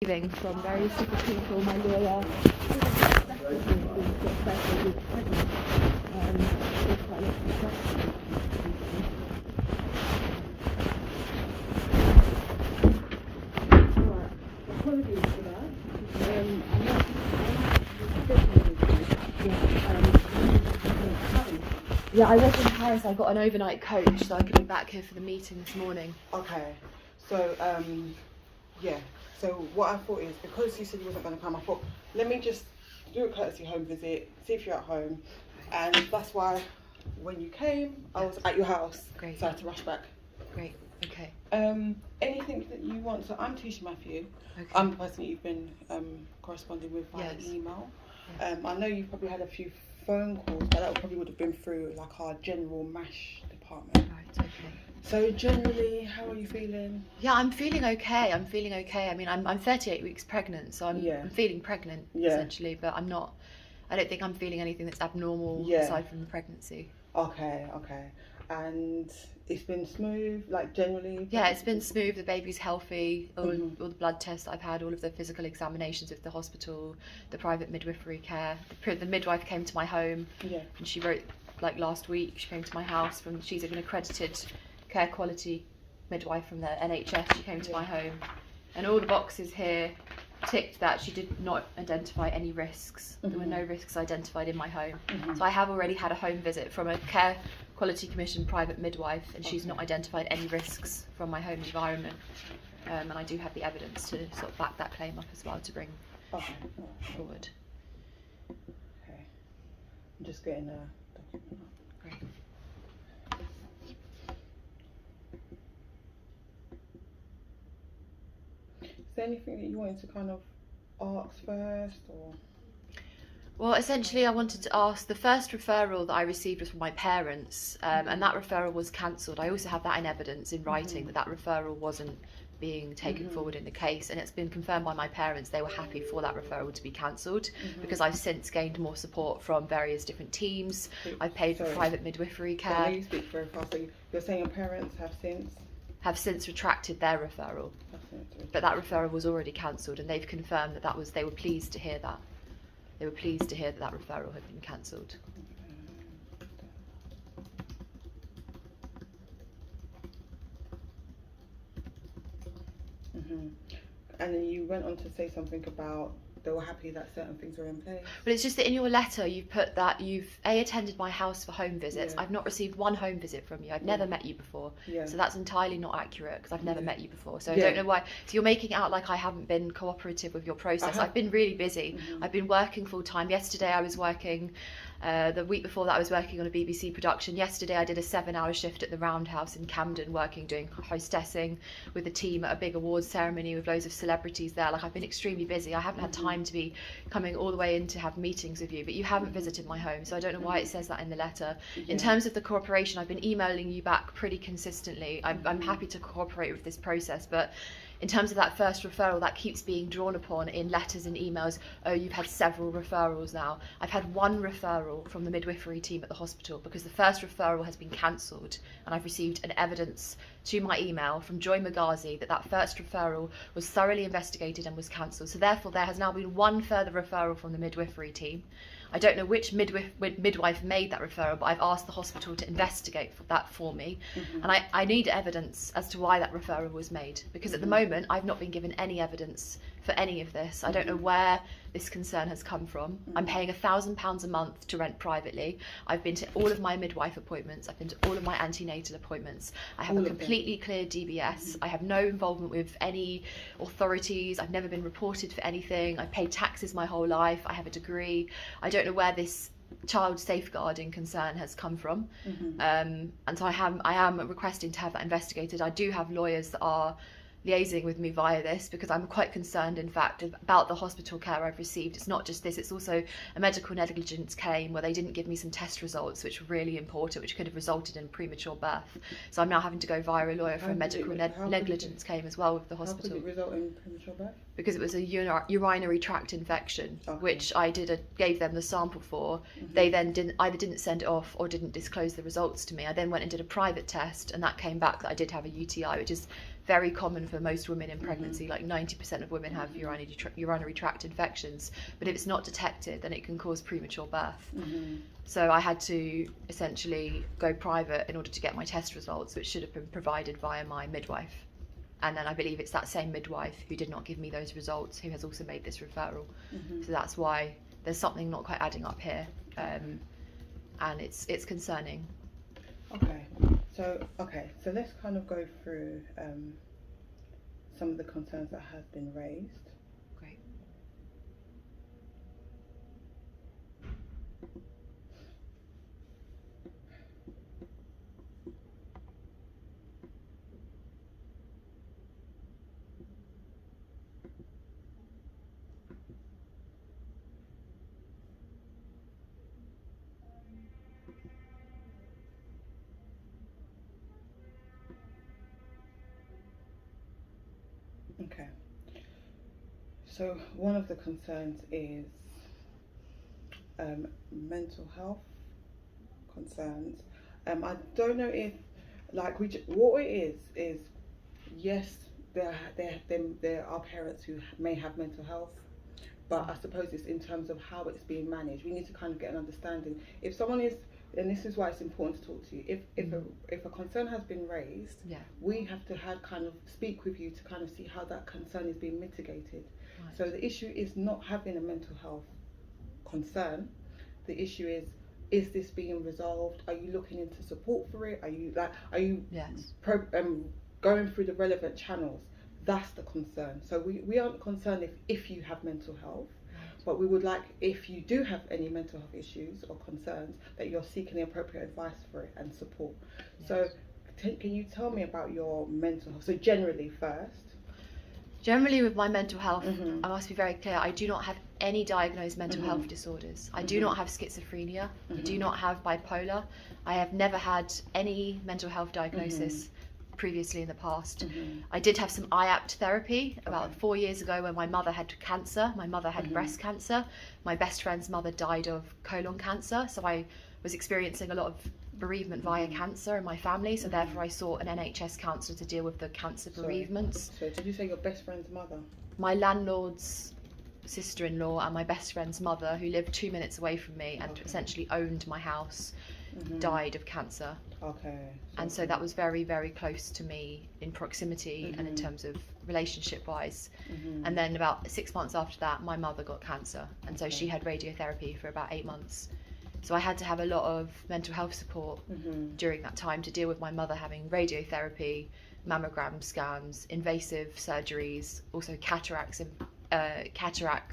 From various different people, my lawyer, apologies for that. Yeah, I was in Paris. I got an overnight coach, so I could be back here for the meeting this morning. Okay, so yeah. So what I thought is, because you said you wasn't going to come, I thought, let me just do a courtesy home visit, see if you're at home. And that's why when you came, I was at your house. Great. So I had to rush back. Great, okay. Anything that you want, so I'm Tisha Matthew. Okay. I'm the person that you've been corresponding with via Yes. email. Yeah. I know you've probably had a few phone calls, but that probably would have been through like our general MASH department. Right, okay. So generally, how are you feeling? Yeah, I'm feeling okay. I mean, I'm 38 weeks pregnant, so I'm feeling pregnant, essentially, but I don't think I'm feeling anything that's abnormal aside from the pregnancy. Okay. And it's been smooth, like generally? Yeah, it's been smooth. The baby's healthy. All the blood tests I've had, all of the physical examinations of the hospital, the private midwifery care. The midwife came to my home, and she wrote, like last week, she came to my house she's an accredited care quality midwife from the NHS. She came to my home, and all the boxes here ticked that she did not identify any risks. There were no risks identified in my home. So I have already had a home visit from a care quality commission private midwife, and she's not identified any risks from my home environment. And I do have the evidence to sort of back that claim up as well to bring forward. Okay. I'm just getting a document up. Great. Is there anything that you wanted to kind of ask first, or? Well, essentially I wanted to ask, the first referral that I received was from my parents, and that referral was cancelled. I also have that in evidence in writing that referral wasn't being taken forward in the case, and it's been confirmed by my parents. They were happy for that referral to be cancelled because I've since gained more support from various different teams. I've paid for private midwifery care. I know you speak very fast, so you're saying your parents have since retracted their referral, but that referral was already cancelled, and they've confirmed that they were pleased to hear that. They were pleased to hear that referral had been cancelled. And then you went on to say something about they were happy that certain things were in place. But it's just that in your letter you've put that you've attended my house for home visits. I've not received one home visit from you. I've never met you before. So that's entirely not accurate because I've never met you before. So I don't know why. So you're making it out like I haven't been cooperative with your process. I've been really busy. I've been working full time. Yesterday I was working. The week before that I was working on a BBC production. Yesterday I did a 7-hour shift at the Roundhouse in Camden, doing hostessing with the team at a big awards ceremony with loads of celebrities there. Like, I've been extremely busy. I haven't had time to be coming all the way in to have meetings with you, but you haven't visited my home, so I don't know why it says that in the letter. In terms of the cooperation, I've been emailing you back pretty consistently. I'm happy to cooperate with this process, but in terms of that first referral, that keeps being drawn upon in letters and emails. Oh, you've had several referrals now. I've had one referral from the midwifery team at the hospital because the first referral has been cancelled, and I've received an evidence to my email from Joy Magazi that first referral was thoroughly investigated and was cancelled. So therefore there has now been one further referral from the midwifery team. I don't know which midwife made that referral, but I've asked the hospital to investigate that for me. And I need evidence as to why that referral was made, because at the moment I've not been given any evidence for any of this. I don't know where this concern has come from. I'm paying £1,000 a month to rent privately. I've been to all of my midwife appointments. I've been to all of my antenatal appointments. I have a completely clear DBS. I have no involvement with any authorities. I've never been reported for anything. I've paid taxes my whole life. I have a degree. I don't know where this child safeguarding concern has come from. And so I am requesting to have that investigated. I do have lawyers that are liaising with me via this because I'm quite concerned, in fact, about the hospital care I've received. It's not just this, it's also a medical negligence claim where they didn't give me some test results which were really important, which could have resulted in premature birth. So I'm now having to go via a lawyer for a medical negligence claim as well with the hospital. How could it result in premature birth? Because it was a urinary tract infection, which I gave them the sample for. They then either didn't send it off or didn't disclose the results to me. I then went and did a private test, and that came back that I did have a UTI, which is very common for most women in pregnancy. Like 90% of women have urinary tract infections, but if it's not detected, then it can cause premature birth. So I had to essentially go private in order to get my test results, which should have been provided via my midwife. And then I believe it's that same midwife who did not give me those results who has also made this referral. So that's why there's something not quite adding up here, and it's concerning. So let's kind of go through some of the concerns that have been raised. Great. Okay. So one of the concerns is mental health concerns. I don't know if, like, what it is yes, there are parents who may have mental health, but I suppose it's in terms of how it's being managed. We need to kind of get an understanding. If someone is, and this is why it's important to talk to you, if a concern has been raised, we have to kind of speak with you to kind of see how that concern is being mitigated. Right. So the issue is not having a mental health concern. The issue is this being resolved? Are you looking into support for it? Are you going through the relevant channels? That's the concern. So we aren't concerned if you have mental health. But we would like, if you do have any mental health issues or concerns, that you're seeking the appropriate advice for it and support. Yes. So can you tell me about your mental health? So generally first. Generally with my mental health, I must be very clear, I do not have any diagnosed mental health disorders. I do not have schizophrenia. I do not have bipolar. I have never had any mental health diagnosis previously in the past. I did have some IAPT therapy about 4 years ago when my mother had cancer. My mother had breast cancer. My best friend's mother died of colon cancer. So I was experiencing a lot of bereavement via cancer in my family. So therefore I sought an NHS counsellor to deal with the cancer bereavements. So did you say your best friend's mother? My landlord's sister-in-law and my best friend's mother, who lived 2 minutes away from me and essentially owned my house, died of cancer. And so that was very, very close to me in proximity and in terms of relationship wise. And then about 6 months after that, my mother got cancer, and so she had radiotherapy for about 8 months. So I had to have a lot of mental health support during that time to deal with my mother having radiotherapy, mammogram scans, invasive surgeries, also cataracts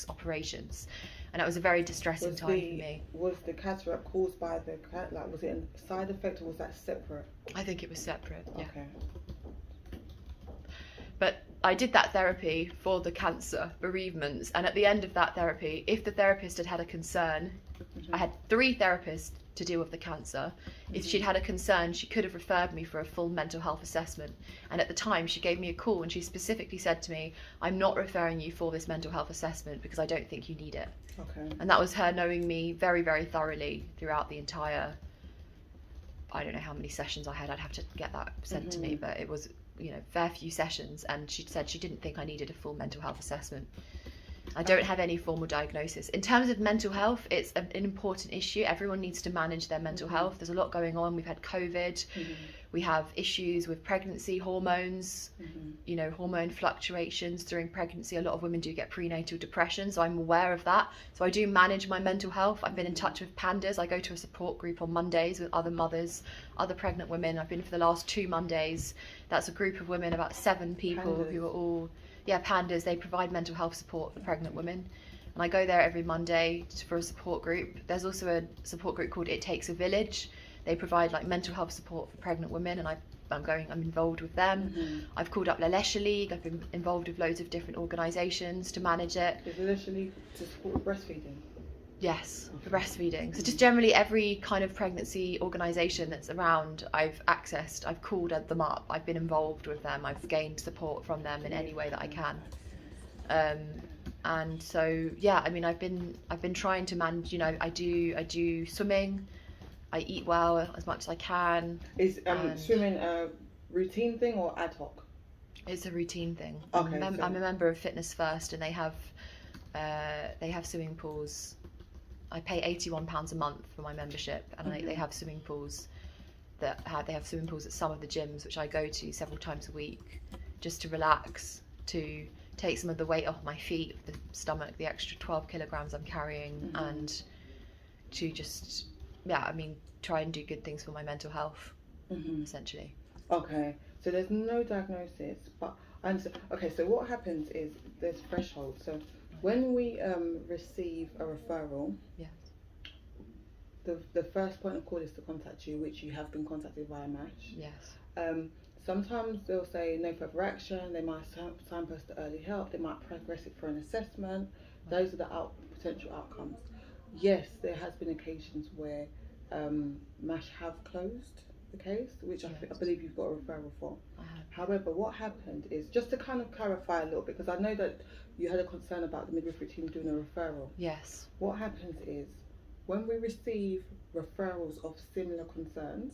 operations. And it was a very distressing time for me. Was the cataract caused by was it a side effect or was that separate? I think it was separate, yeah. Okay. But I did that therapy for the cancer bereavements, and at the end of that therapy, if the therapist had a concern, I had 3 therapists to deal with the cancer. If she'd had a concern, she could have referred me for a full mental health assessment. And at the time, she gave me a call and she specifically said to me, I'm not referring you for this mental health assessment because I don't think you need it. Okay. And that was her knowing me very, very thoroughly throughout the entire, I don't know how many sessions I had. I'd have to get that sent to me, but it was, fair few sessions. And she said she didn't think I needed a full mental health assessment. I don't have any formal diagnosis. In terms of mental health, it's an important issue. Everyone needs to manage their mental health. There's a lot going on. We've had COVID. We have issues with pregnancy, hormones, hormone fluctuations during pregnancy. A lot of women do get prenatal depression, so I'm aware of that. So I do manage my mental health. I've been in touch with Pandas. I go to a support group on Mondays with other mothers, other pregnant women. I've been for the last 2 Mondays. That's a group of women, about 7 people who are all... Yeah, Pandas, they provide mental health support for pregnant women. And I go there every Monday for a support group. There's also a support group called It Takes a Village. They provide mental health support for pregnant women, and I'm involved with them. I've called up La Leche League. I've been involved with loads of different organisations to manage it. Is La Leche League to support breastfeeding? Yes, for breastfeeding. So just generally every kind of pregnancy organisation that's around, I've accessed, I've called them up, I've been involved with them, I've gained support from them in any way that I can. And so yeah, I mean I've been trying to manage, I do swimming, I eat well as much as I can. Is swimming a routine thing or ad hoc? It's a routine thing. Okay, I'm a member of Fitness First, and they have swimming pools. I pay £81 a month for my membership, and they have swimming pools they have swimming pools at some of the gyms, which I go to several times a week, just to relax, to take some of the weight off my feet, the stomach, the extra 12 kilograms I'm carrying, and to just, try and do good things for my mental health, essentially. Okay, so there's no diagnosis, but I understand. Okay, so what happens is there's thresholds. So when we receive a referral, yes, the first point of call is to contact you, which you have been contacted via MASH. yes. Sometimes they'll say no further action. They might signpost to early help. They might progress it for an assessment. Those are the potential outcomes. Yes, there has been occasions where MASH have closed the case, which I believe you've got a referral for. However, what happened is, just to kind of clarify a little, because I know that you had a concern about the midwifery team doing a referral. Yes. What happens is, when we receive referrals of similar concerns,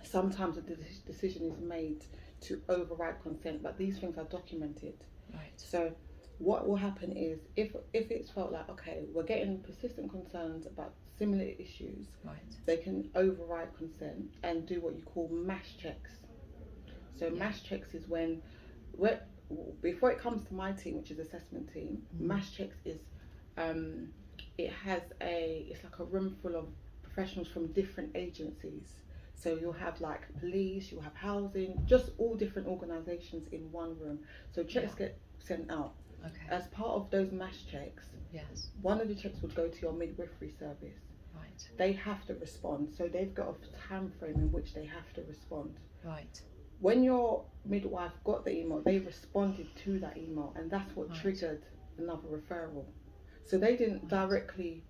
sometimes a decision is made to override consent, but these things are documented. Right. So what will happen is, if it's felt like, okay, we're getting persistent concerns about similar issues, they can override consent and do what you call MASH checks. So MASH checks is when, before it comes to my team, which is assessment team, MASH checks is, it's like a room full of professionals from different agencies. So you'll have like police, you'll have housing, just all different organisations in one room. So checks get sent out. Okay. As part of those MASH checks, one of the checks would go to your midwifery service. Right. They have to respond. So they've got a time frame in which they have to respond. Right. When your midwife got the email, they responded to that email, and that's what triggered another referral. So they didn't directly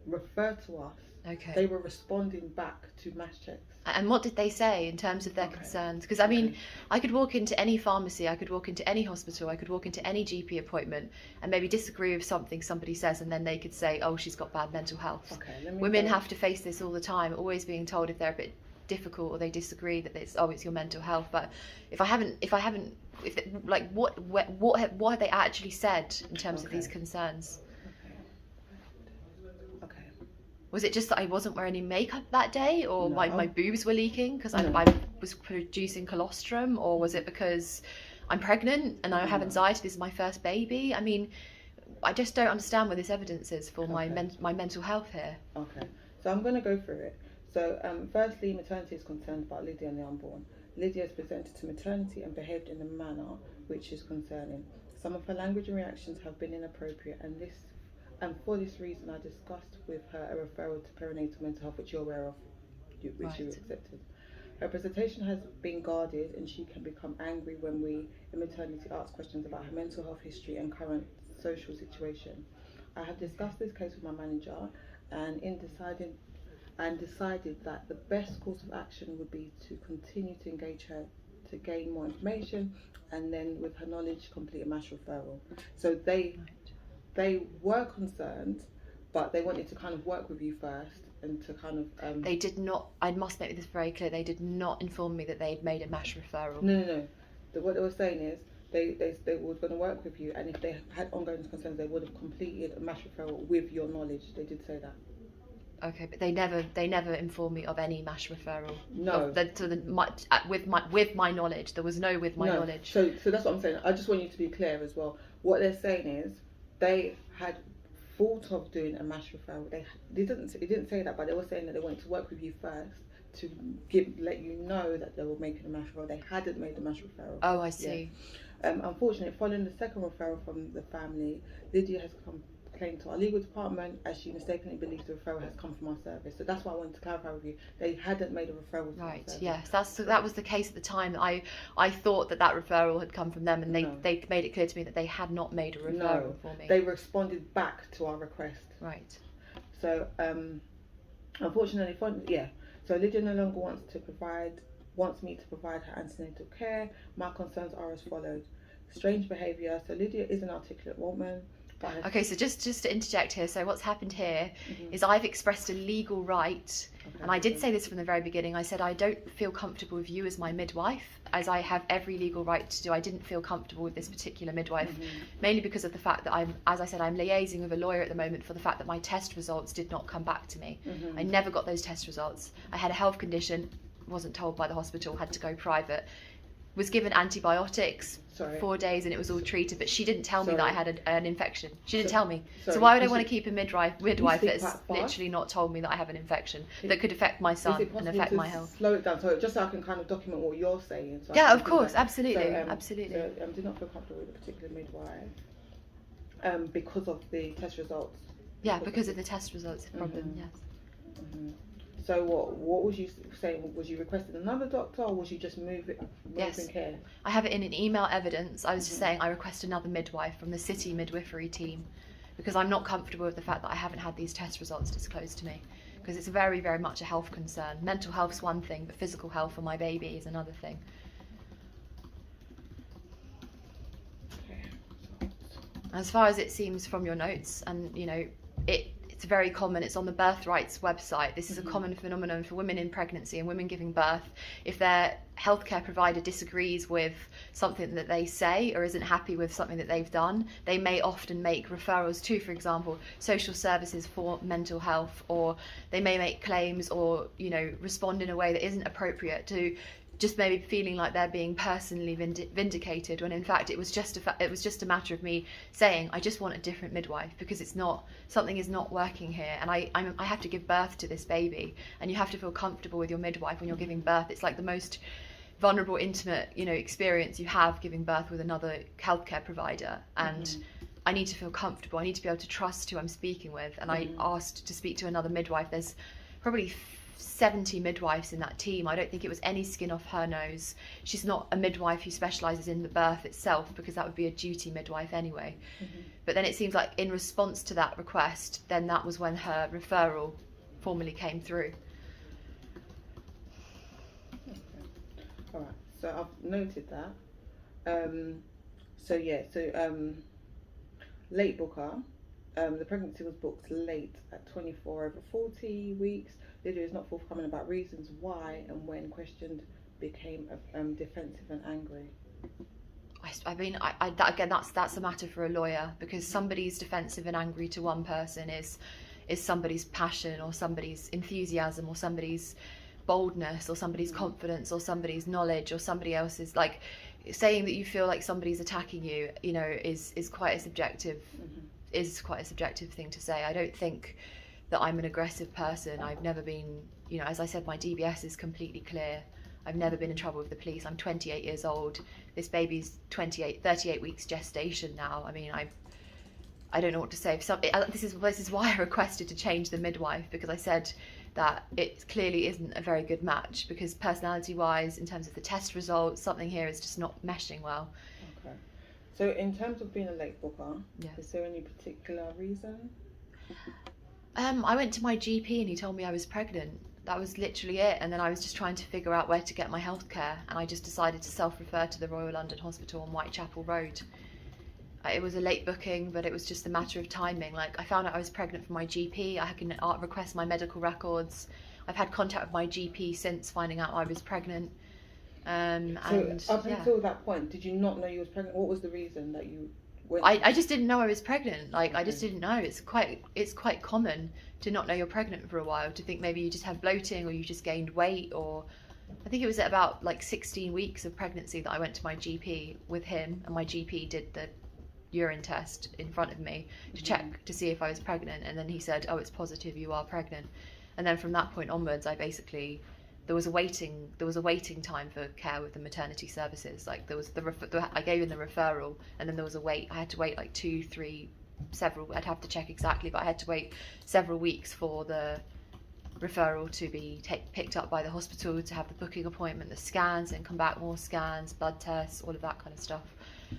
refer to us. Okay. They were responding back to MASH checks. And what did they say in terms of their concerns? Because I could walk into any pharmacy, I could walk into any hospital, I could walk into any GP appointment and maybe disagree with something somebody says, and then they could say, oh, she's got bad mental health. Women have to face this all the time, always being told if they're a bit difficult or they disagree that it's your mental health. But what have they actually said in terms of these concerns? Was it just that I wasn't wearing any makeup that day, or my boobs were leaking because I was producing colostrum, or was it because I'm pregnant and I have anxiety, this is my first baby? I mean, I just don't understand what this evidence is for my mental health here. Okay, so I'm going to go through it. So firstly, maternity is concerned about Lydia and the unborn. Lydia is presented to maternity and behaved in a manner which is concerning. Some of her language and reactions have been inappropriate, and for this reason I discussed with her a referral to perinatal mental health, which you're aware of, which you accepted. Her presentation has been guarded, and she can become angry when we in maternity ask questions about her mental health history and current social situation. I have discussed this case with my manager, and decided that the best course of action would be to continue to engage her to gain more information, and then with her knowledge complete a MASH referral. So they were concerned, but they wanted to kind of work with you first and to kind of... They did not, I must make this very clear, they did not inform me that they'd made a MASH referral. No. What they were saying is they were going to work with you, and if they had ongoing concerns, they would have completed a MASH referral with your knowledge. They did say that. Okay, but they never informed me of any MASH referral. No. With my knowledge, there was no with my knowledge. So that's what I'm saying. I just want you to be clear as well. What they're saying is they had thought of doing a MASH referral. It didn't say that, but they were saying that they wanted to work with you first to let you know that they were making a MASH referral. They hadn't made a MASH referral. Oh, I see. Yeah. Unfortunately, following the second referral from the family, Lydia has claimed to our legal department as she mistakenly believes the referral has come from our service. So that's why I wanted to clarify with you. They hadn't made a referral to our service. Yes, that was the case at the time. I thought that referral had come from them, and they made it clear to me that they had not made a referral for me. They responded back to our request. Right. So unfortunately, so Lydia no longer wants me to provide her antenatal care. My concerns are as follows. Strange behaviour. So Lydia is an articulate woman. Okay, so just to interject here, so what's happened here is I've expressed a legal right, and I did say this from the very beginning. I said I don't feel comfortable with you as my midwife, as I have every legal right to do. I didn't feel comfortable with this particular midwife, mainly because of the fact that as I said, I'm liaising with a lawyer at the moment for the fact that my test results did not come back to me. I never got those test results. I had a health condition, wasn't told by the hospital, had to go private. Was given antibiotics 4 days and it was all treated, but she didn't tell me that I had an infection. She didn't tell me. So why would I want to keep a midwife that's literally not told me that I have an infection that could affect my son and affect my health? Slow it down, so just so I can kind of document what you're saying. So yeah, of course, absolutely, absolutely. So did not feel comfortable with a particular midwife because of the test results. Yeah, because of the test results problem. Yes. So what was you saying? Was you requesting another doctor, or was you just moving care? I have it in an email evidence. I was just saying I request another midwife from the city midwifery team because I'm not comfortable with the fact that I haven't had these test results disclosed to me, because it's very, very much a health concern. Mental health's one thing, but physical health for my baby is another thing. As far as it seems from your notes, and you know, it's very common. It's on the Birth Rights website. This is a common phenomenon for women in pregnancy and women giving birth. If their healthcare provider disagrees with something that they say or isn't happy with something that they've done, they may often make referrals to, for example, social services for mental health, or they may make claims or, you know, respond in a way that isn't appropriate to just maybe feeling like they're being personally vindicated, when in fact it was just a matter of me saying I just want a different midwife because something is not working here, and I have to give birth to this baby, and you have to feel comfortable with your midwife when you're giving birth. It's like the most vulnerable, intimate, you know, experience you have, giving birth with another healthcare provider, and I need to feel comfortable. I need to be able to trust who I'm speaking with, and I asked to speak to another midwife. There's probably 70 midwives in that team. I don't think it was any skin off her nose. She's not a midwife who specialises in the birth itself, because that would be a duty midwife anyway. But then it seems like in response to that request, then that was when her referral formally came through. All right, so I've noted that. Late booker. The pregnancy was booked late at 24 over 40 weeks. Lydia is not forthcoming about reasons why, and when questioned, became defensive and angry. I mean, that's a matter for a lawyer, because somebody's defensive and angry to one person is somebody's passion, or somebody's enthusiasm, or somebody's boldness, or somebody's confidence, or somebody's knowledge, or somebody else's, like, saying that you feel like somebody's attacking you, you know, is quite a subjective thing to say. I don't think that I'm an aggressive person. I've never been, you know, as I said, my DBS is completely clear. I've never been in trouble with the police. I'm 28 years old. This baby's 38 weeks gestation now. I mean, I don't know what to say. This is why I requested to change the midwife, because I said that it clearly isn't a very good match, because personality-wise, in terms of the test results, something here is just not meshing well. Okay. So in terms of being a late booker, is there any particular reason? I went to my GP and he told me I was pregnant. That was literally it. And then I was just trying to figure out where to get my healthcare, and I just decided to self-refer to the Royal London Hospital on Whitechapel Road. It was a late booking, but it was just a matter of timing. Like, I found out I was pregnant from my GP. I can request my medical records. I've had contact with my GP since finding out I was pregnant. Until that point, did you not know you was pregnant? What was the reason that you went? I just didn't know I was pregnant. Like, I just didn't know. It's quite common to not know you're pregnant for a while, to think maybe you just have bloating, or you just gained weight, or I think it was at about like 16 weeks of pregnancy that I went to my GP with him, and my GP did the urine test in front of me to check to see if I was pregnant, and then he said, "Oh, it's positive, you are pregnant." And then from that point onwards, there was a waiting time for care with the maternity services. Like, there was I gave in the referral, and then there was a wait. I had to wait like 2, 3, several. I'd have to check exactly, but I had to wait several weeks for the referral to be picked up by the hospital, to have the booking appointment, the scans, and come back, more scans, blood tests, all of that kind of stuff.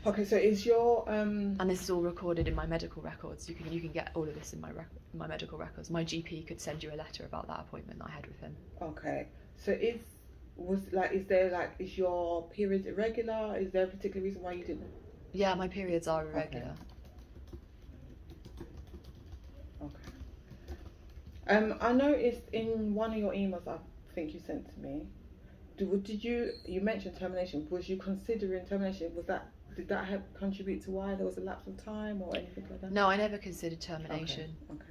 Okay, so is your and this is all recorded in my medical records. You can get all of this in my medical records. My GP could send you a letter about that appointment that I had with him. Okay, so is your periods irregular? Is there a particular reason why you didn't? Yeah, my periods are irregular. I noticed in one of your emails I think you sent to me, did you mentioned termination. Was you considering termination? Did that help contribute to why there was a lapse of time or anything like that? No, I never considered termination. Okay.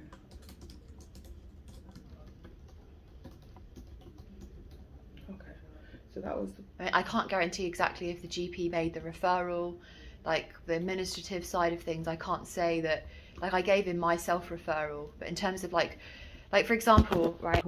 So that was. I can't guarantee exactly if the GP made the referral, like the administrative side of things. I can't say that. Like I gave him my self referral, but in terms of like for example, right,